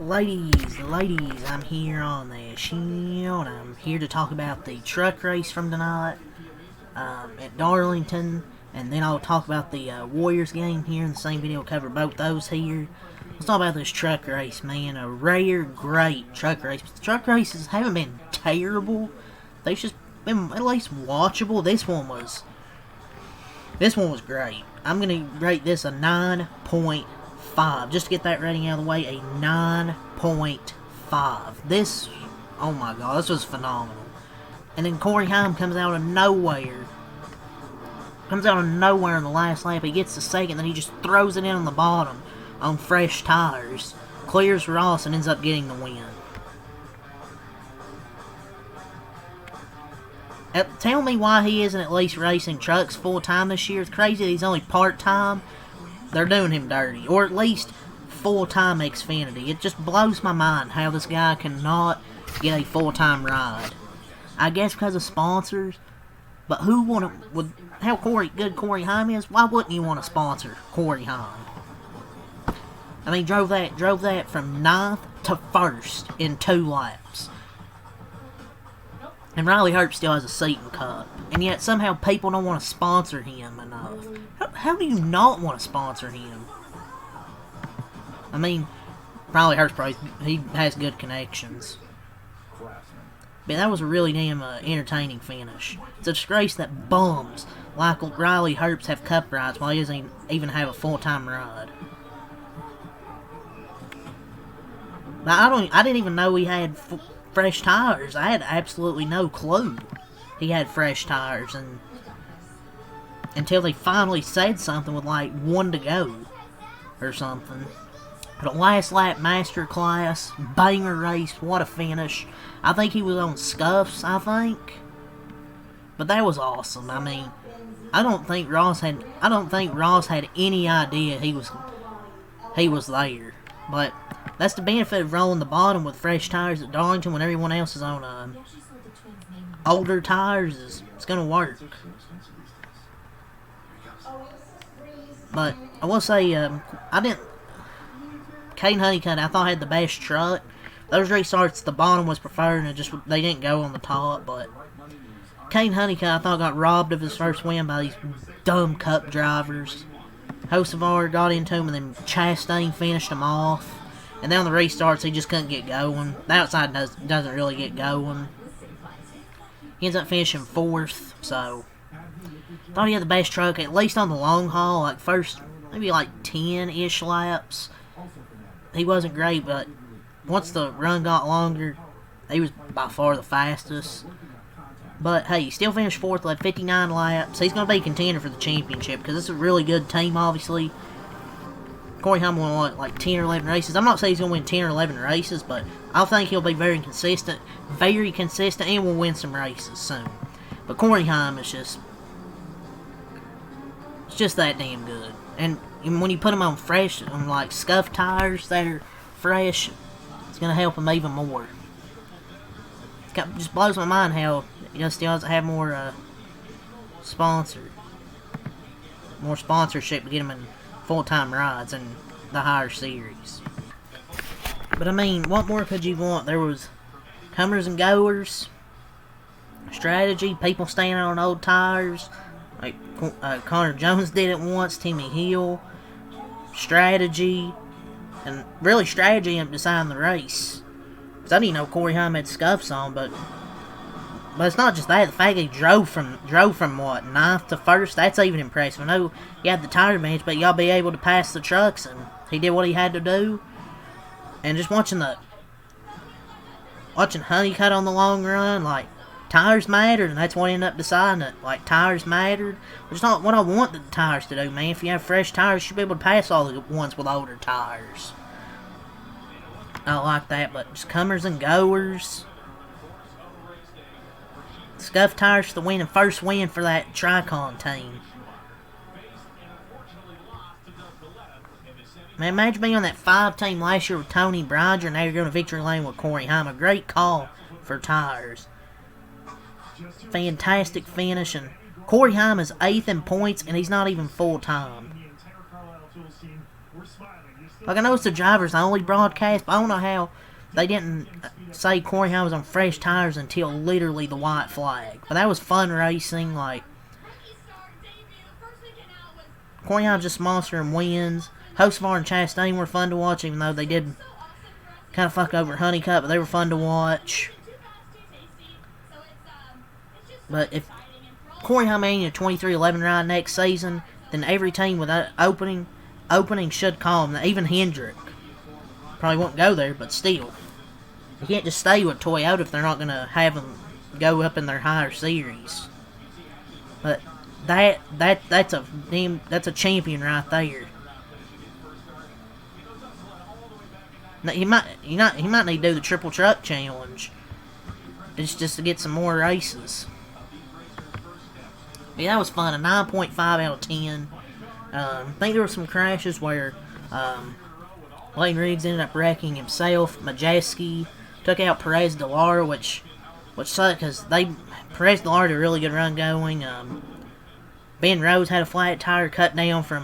Ladies, I'm here on the shield. I'm here to talk about the truck race from tonight at Darlington, and then I'll talk about the Warriors game here in the same video. Cover both those here. Let's talk about this truck race, man. A rare, great truck race. But the truck races haven't been terrible. They've just been at least watchable. This one was great. I'm gonna rate this a 9.5. Just to get that rating out of the way, a 9.5. This, oh my god, this was phenomenal. And then Corey Heim comes out of nowhere. Comes out of nowhere in the last lap. He gets the second, then he just throws it in on the bottom on fresh tires. Clears Ross and ends up getting the win. Tell me why he isn't at least racing trucks full-time this year. It's crazy that he's only part-time. They're doing him dirty. Or at least full-time Xfinity. It just blows my mind how this guy cannot get a full-time ride. I guess because of sponsors. But who would how good Corey Heim is? Why wouldn't you want to sponsor Corey Heim? I mean, drove that from 9th to 1st in 2 laps. And Riley Herbst still has a seat in Cup. And yet somehow people don't want to sponsor him enough. How do you not want to sponsor him? I mean, Riley Herbst probably, he has good connections. But that was a really damn entertaining finish. It's a disgrace that bums like Riley Herbst have Cup rides while he doesn't even have a full-time ride. Now, I didn't even know he had fresh tires. I had absolutely no clue he had fresh tires, and until they finally said something with like 1 to go or something. But a last lap masterclass, banger race, what a finish. I think he was on scuffs, I think. But that was awesome. I mean, I don't think Ross had any idea he was there. But that's the benefit of rolling the bottom with fresh tires at Darlington when everyone else is on older tires. It's gonna work. But I will say, Caden Honeycutt, I thought had the best truck. Those restarts, the bottom was preferred, and they didn't go on the top. But Caden Honeycutt, I thought, got robbed of his first win by these dumb Cup drivers. Hocevar got into him, and then Chastain finished him off. And then on the restarts, he just couldn't get going. The outside doesn't really get going. He ends up finishing 4th, so thought he had the best truck, at least on the long haul, like first, maybe like 10-ish laps. He wasn't great, but once the run got longer, he was by far the fastest. But hey, he still finished 4th, led 59 laps. He's going to be a contender for the championship, because this is a really good team, obviously. Corey Heim won, like 10 or 11 races. I'm not saying he's going to win 10 or 11 races, but I think he'll be very consistent, and will win some races soon. But Corey Heim is just that damn good. And when you put him on fresh, on like scuffed tires that are fresh, it's going to help him even more. It just blows my mind how he still doesn't have more sponsorship to get him in full-time rides in the higher series. But I mean, what more could you want? There was comers and goers, strategy, people standing on old tires, like Connor Jones did it once, Timmy Hill, strategy, and really strategy in deciding the race. Because I didn't know Corey Heim had scuffs on, but it's not just that. The fact that he drove from what, 9th to 1st, that's even impressive. I know you had the tire advantage, but you gotta be able to pass the trucks, and he did what he had to do. And just watching Honeycutt on the long run, like, tires mattered, and that's what ended up deciding it. Like, tires mattered, which is not what I want the tires to do, man. If you have fresh tires, you should be able to pass all the ones with older tires. I like that, but just comers and goers. Scuff tires for the win, and first win for that Tricon team. Man, imagine being on that 5 team last year with Tony Bryger, and now you're going to victory lane with Corey Heim. A great call for tires. Fantastic finish, and Corey Heim is 8th in points, and he's not even full time. Like, I know it's the driver's only broadcast, but I don't know how they didn't say Corey Heim was on fresh tires until literally the white flag. But that was fun racing. Like, Corey Heim's just monster and wins. Hocevar and Chastain were fun to watch, even though they did kind of fuck over Honeycutt, but they were fun to watch. But if Corey Heim ain't a 23-11 ride next season, then every team with that opening should call him. Even Hendrick probably won't go there, but still, you can't just stay with Toyota if they're not gonna have him go up in their higher series. But that's a champion right there. Now, he might need to do the triple truck challenge. It's just to get some more races. Yeah, that was fun. A 9.5 out of 10. I think there were some crashes where Lane Riggs ended up wrecking himself. Majeski took out Perez Delara, which sucked because Perez Delara had a really good run going. Ben Rhodes had a flat tire cut down from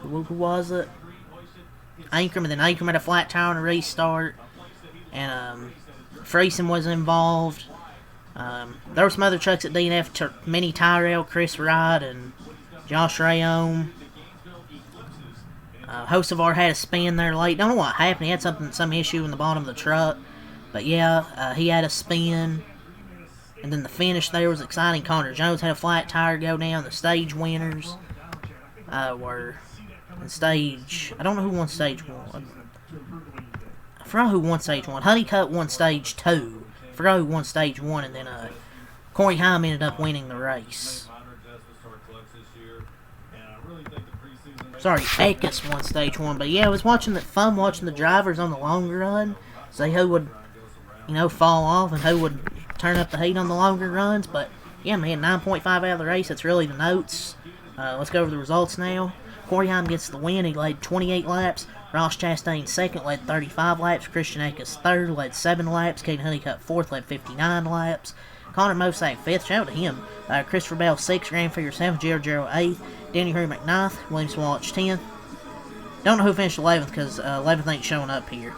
who was it? Ankrum, and then Ankrum had a flat tire on a restart, and Friesen was involved. There were some other trucks at DNF, Mini Tyrell, Chris Wright, and Josh Rayom. Hocevar had a spin there late. Don't know what happened. He had some issue in the bottom of the truck, but yeah, he had a spin. And then the finish there was exciting. Connor Jones had a flat tire go down. The stage winners were in stage. I don't know who won stage 1. I forgot who won stage 1. Honeycutt won stage 2. I forgot who won stage 1, and then Corey Heim ended up winning the race. Sorry, Ekus won stage 1. But yeah, it was fun watching the drivers on the longer run. See who would, fall off and who would turn up the heat on the longer runs. But yeah, man, 9.5 out of the race. That's really the notes. Let's go over the results now. Corey Heim gets the win. He led 28 laps. Ross Chastain second, led 35 laps. Christian Ekus third, led 7 laps. Caden Honeycutt fourth, led 59 laps. Connor Mosack fifth, shout out to him. Christopher Bell sixth, Graham Figure seventh, Gerald Jarrell eighth, Danny Hurry McNinth, William Swalch 10th. Don't know who finished 11th because 11th ain't showing up here.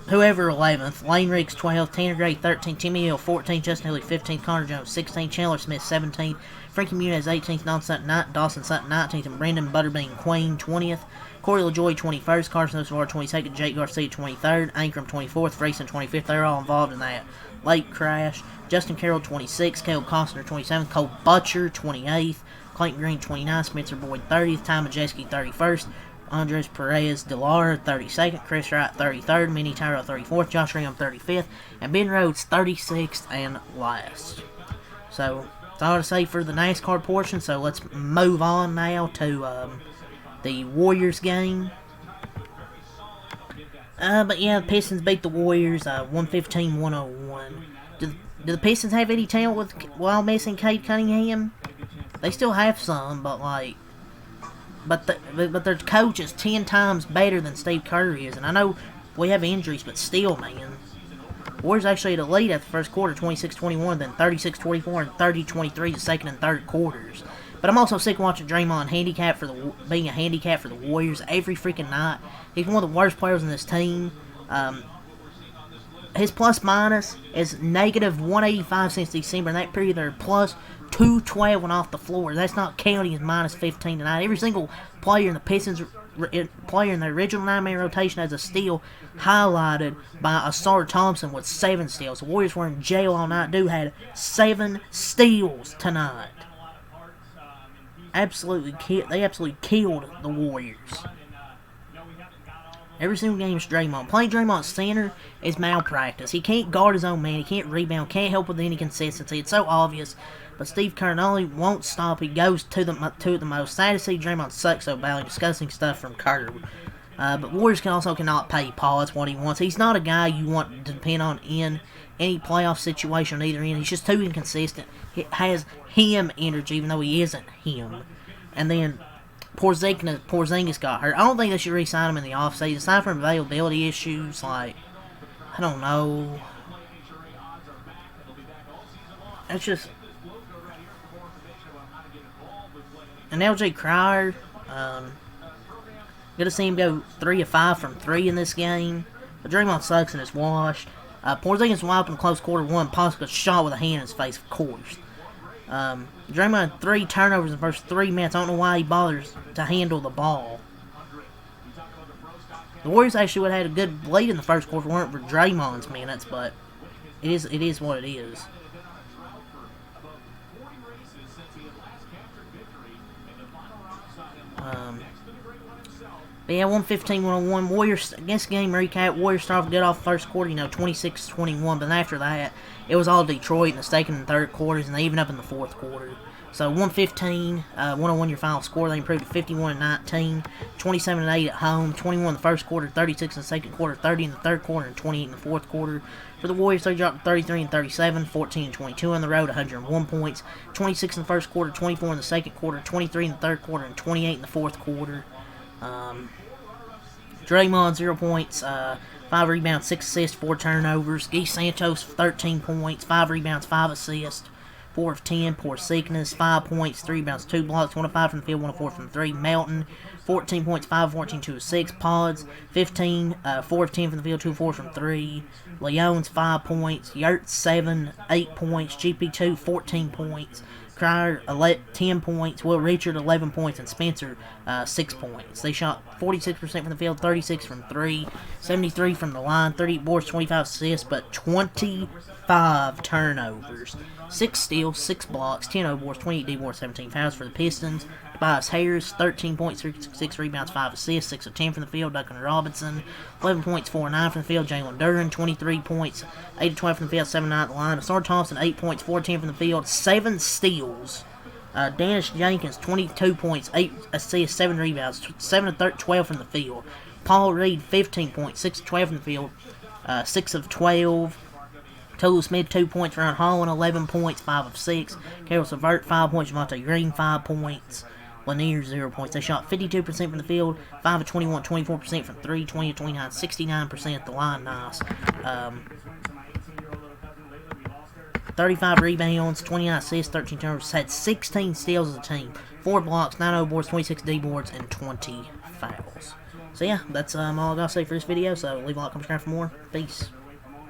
Whoever 11th, Lane Riggs 12th, Tanner Gray 13th, Timmy Hill 14th, Justin Hilly 15th, Connor Jones 16th, Chandler Smith 17th, Frankie Muniz 18th, Dawson Sutton 19th, and Brandon Butterbean Queen 20th. Corey LaJoy 21st, Carson Osvar 22nd, Jake Garcia 23rd, Ankrum 24th, Friesen 25th. They're all involved in that late crash. Justin Carroll 26th, Caleb Costner 27th, Cole Butcher 28th, Clayton Green 29th, Spencer Boyd 30th, Ty Majeski 31st, Andres Perez Delara 32nd, Chris Wright 33rd, Mini Tyrell 34th, Josh Ram 35th, and Ben Rhodes 36th and last. So that's all to say for the NASCAR portion. So let's move on now to the Warriors game. But yeah, the Pistons beat the Warriors 115-101. Do the Pistons have any talent while missing Cade Cunningham? They still have some, but but their coach is 10 times better than Steve Kerr is. And I know we have injuries, but still, man. Warriors actually had a lead after the first quarter, 26-21, then 36-24, and 30-23 the second and third quarters. But I'm also sick of watching Draymond being a handicap for the Warriors every freaking night. He's one of the worst players in this team. His plus-minus is negative 185 since December. In that period, they're plus 212 when off the floor. That's not counting his minus 15 tonight. Every single player in the Pistons, player in the original 9-man rotation has a steal, highlighted by Asar Thompson with 7 steals. The Warriors were in jail all night. Dude had 7 steals tonight. They absolutely killed the Warriors. Every single game is Draymond. Playing Draymond center is malpractice. He can't guard his own man. He can't rebound. Can't help with any consistency. It's so obvious. But Steve Kerr not only won't stop, he goes to the most. Sad to see Draymond suck so badly. Disgusting stuff from Kerr. But Warriors cannot pay Paul. That's what he wants. He's not a guy you want to depend on in any playoff situation on either end. He's just too inconsistent. He has him energy, even though he isn't him. And then Porzingis got hurt. I don't think they should re-sign him in the offseason. Aside from availability issues, I don't know. It's just... And LJ Cryer, Good to see him go 3 of 5 from 3 in this game. But Draymond sucks and is washed. Porzingis wiped in close quarter 1. Paul got shot with a hand in his face, of course. Draymond had 3 turnovers in the first 3 minutes. I don't know why he bothers to handle the ball. The Warriors actually would have had a good lead in the first quarter if it weren't for Draymond's minutes, but it is what it is. But yeah, 115-101. Warriors, against game recap, Warriors started good off the first quarter, 26-21. But after that, it was all Detroit, and it's taken in the third quarters, and they even up in the fourth quarter. So 115, 101 your final score. They improved to 51-19, 27-8 at home, 21 in the first quarter, 36 in the second quarter, 30 in the third quarter, and 28 in the fourth quarter. For the Warriors, they dropped 33-37, 14-22 on the road, 101 points, 26 in the first quarter, 24 in the second quarter, 23 in the third quarter, and 28 in the fourth quarter. Draymond, 0 points, 5 rebounds, 6 assists, 4 turnovers. Guy Santos, 13 points, 5 rebounds, 5 assists, 4 of 10. Porzingis, 5 points, 3 rebounds, 2 blocks, 1 of 5 from the field, 1 of 4 from the 3. Melton, 14 points, 5 of 14, 2 of 6. Pods, 15, 4 of 10 from the field, 2 of 4 from 3. Leone's 5 points. Yurt, 7, 8 points. GP2, 14 points. Cryer, 10 points. Will Richard, 11 points. And Spencer, 6 points. They shot 46% from the field, 36 from 3, 73 from the line, 38 boards, 25 assists, but 25 turnovers. 6 steals, 6 blocks, 10 O-boards, 28 D-boards, 17 fouls for the Pistons. Tobias Harris, 13 points, 6 rebounds, 5 assists, 6 of 10 from the field. Duncan Robinson, 11 points, 4 of 9 from the field. Jalen Duren, 23 points, 8 of 12 from the field, 7 of 9 at the line. Asar Thompson, 8 points, 4 of 10 from the field, 7 steals. Dennis Jenkins, 22 points, 8 assists, 7 rebounds, 7 of 12 from the field. Paul Reed, 15 points, 6 of 12 from the field, 6 of 12. Tolu Smith, 2 points. Ron Holland, 11 points, 5 of 6. Carol Savert, 5 points. Javonte Green, 5 points. Lanier, 0 points. They shot 52% from the field, 5 of 21, 24% from 3, 20 of 29, 69% at the line. Nice. 35 rebounds, 29 assists, 13 turnovers. Had 16 steals as a team, 4 blocks, 9 O-boards, 26 D-boards, and 20 fouls. So yeah, that's all I gotta say for this video. So leave a like, comment, subscribe for more. Peace.